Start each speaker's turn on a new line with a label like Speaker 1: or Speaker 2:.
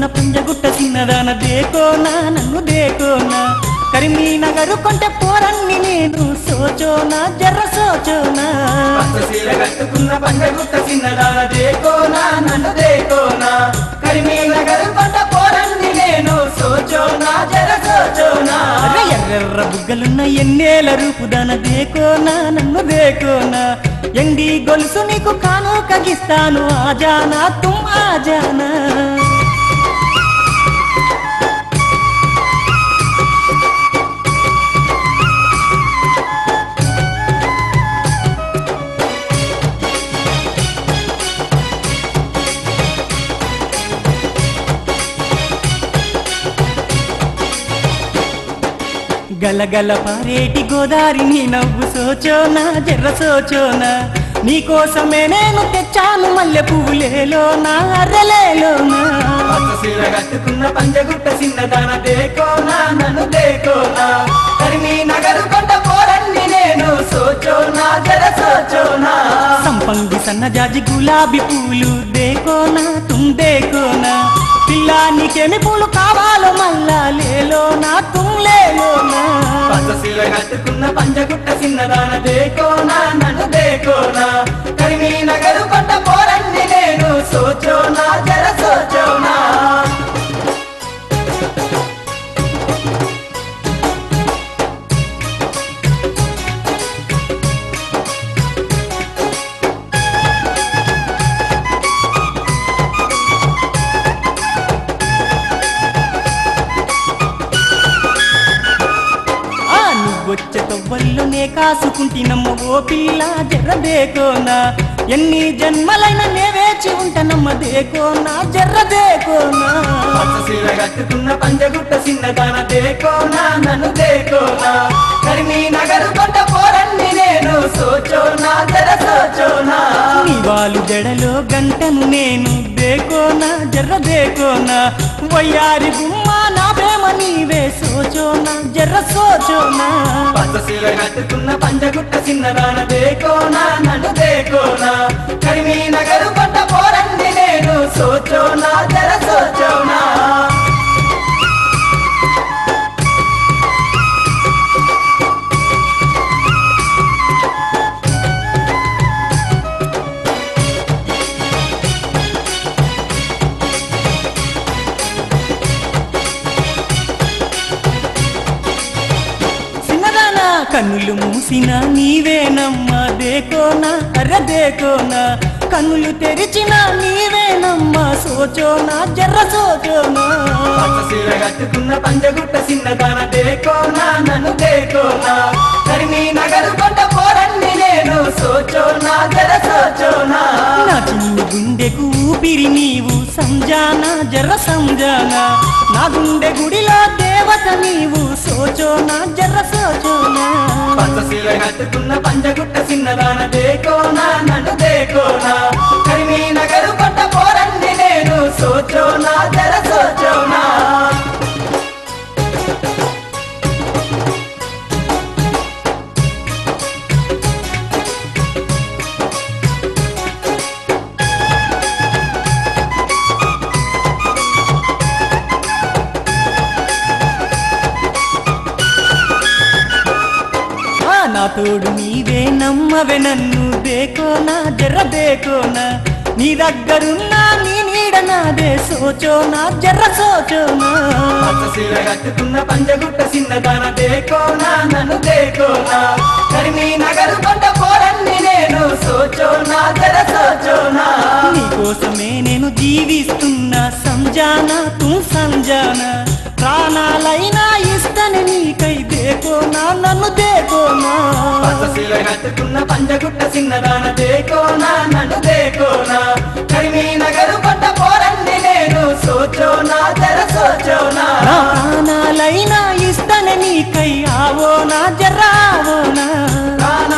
Speaker 1: గట్టుకున్న పంజగుట్ట చిన్నదాన దేకోనా నన్ను దేకోనా కరీంనగర్ కొంటె పోరన్ని నేను సోచోనా జర్ర సోచోనా
Speaker 2: పచ్చసీర కట్టుకున్న పంజగుట్ట చిన్నదాన దేకోనా నన్ను దేకోనా కరీంనగర్ కొంటె పోరన్ని నేను సోచోనా జర్ర సోచోనా
Speaker 1: ఎర్రెర్ర బుగ్గలున్న ఎన్నేల రూపుదాన దేకోనా నన్ను దేకోనా ఎండి గొలుసు నీకు కాను కగిస్తాను ఆజానా తుమ్ ఆజానా గలగల పారేటి గోదారి నీ నవ్వు సోచోనా జర్ర సోచోనా నీకోసమే నేను తెచ్చాను మల్లె పువ్వులేలోనా అర్రలేలోనా
Speaker 2: పచ్చసీర కట్టుకున్న పంజగుట్ట చిన్నదాన దేకోనా నన్ను దేకోనా కరీంనగర్ కొంట పోరన్ని నేను సోచోనా జర సోచోనా
Speaker 1: సంపంగి సన్నజాజి గులాబీ పూలు దేకోనా తుమ్ దేకోనా పిల్లానికేమి పూలు కావాలో మల్లా లేలోనా తుమ్ లేలోనా
Speaker 2: పచ్చసీర కట్టుకున్న పంజగుట్ట చిన్నదాన దేకోనా నన్ను దేకోనా కరీంనగర్ కొంట పోరన్ని నేను సోచోనా జర సోచోనా
Speaker 1: వచ్చే తొవ్వల్లోనే కాసుకుంటినమ్మ ఓ పిల్ల జర్ర దేకోనా ఎన్ని జన్మలైనా నే వేచి ఉంటానమ్మ దేకోనా జర్ర దేకోనా
Speaker 2: పచ్చసీర కట్టుకున్న పంజగుట్ట చిన్నదాన దేకోనా నన్ను దేకోనా కరీంనగర్ కొంట పోరన్ని నేను సోచోనా జర సోచోనా
Speaker 1: నీ వాలు జడలో గంటను నేను దేకోనా జర్ర దేకోనా వయ్యారి గుమ్మ నా ప్రేమ నీవే సోచోనా జర్ర సోచోనా
Speaker 2: పచ్చసీర కట్టుకున్న పంజగుట్ట చిన్నదాన దేకోనా నన్ను దేకోనా కరీంనగర్ కొంట పోరన్ని నేను సోచోనా జర సోచోనా
Speaker 1: కన్నులు మూసిన నీవేనమ్మా దేకోనా అర్ర దేకోనా కన్నులు తెరిచిన నీవేనమ్మా సోచోనా జర్ర సోచోనా
Speaker 2: పచ్చసీర కట్టుకున్న పంజగుట్ట చిన్నదాన దేకోనా నన్ను దేకోనా కరీంనగర్ కొంట పోరన్ని నేను సోచోనా జర సోచోనా
Speaker 1: నా చిన్ని గుండెకు ఊపిరి నీవు సంజానా జర్ర సంజానా నా గుండె గుడిలో దేవత నీవు సోచోనా జర్ర సోచోనా
Speaker 2: పచ్చసీర కట్టుకున్న పంజగుట్ట చిన్నదాన దేకోనా నన్ను దేకోనా కరీంనగర్ కొంట పోరన్ని నేను సోచోనా జర సోచోనా
Speaker 1: నా తోడు నీవే నమ్మవే నన్ను దేకోనా జర్ర దేకోనా నీ దగ్గరున్నా నీ నీడ నాదే సోచోనా జర్ర సోచోనా
Speaker 2: పచ్చసీర కట్టుకున్న పంజగుట్ట చిన్నదాన దేకోనా నన్ను దేకోనా కరీంనగర్ కొంట పోరన్ని నేను సోచోనా జర సోచోనా
Speaker 1: నీకోసమే నేను జీవిస్తున్నా సంజానా తూ సంజానా ప్రాణాలైనా ఇస్తని నీకై దేకోనా నన్ను దేకోనా
Speaker 2: పచ్చసీర కట్టుకున్న పంజగుట్ట చిన్నదాన దేకోనా నన్ను దేకోనా కరీంనగర్ కొంట పోరన్ని నేను సోచోనా జర సోచోనా
Speaker 1: ప్రాణాలైనా ఇస్తని నీకై ఆవోనా జర్ర ఆవోనా
Speaker 2: ప్రాణ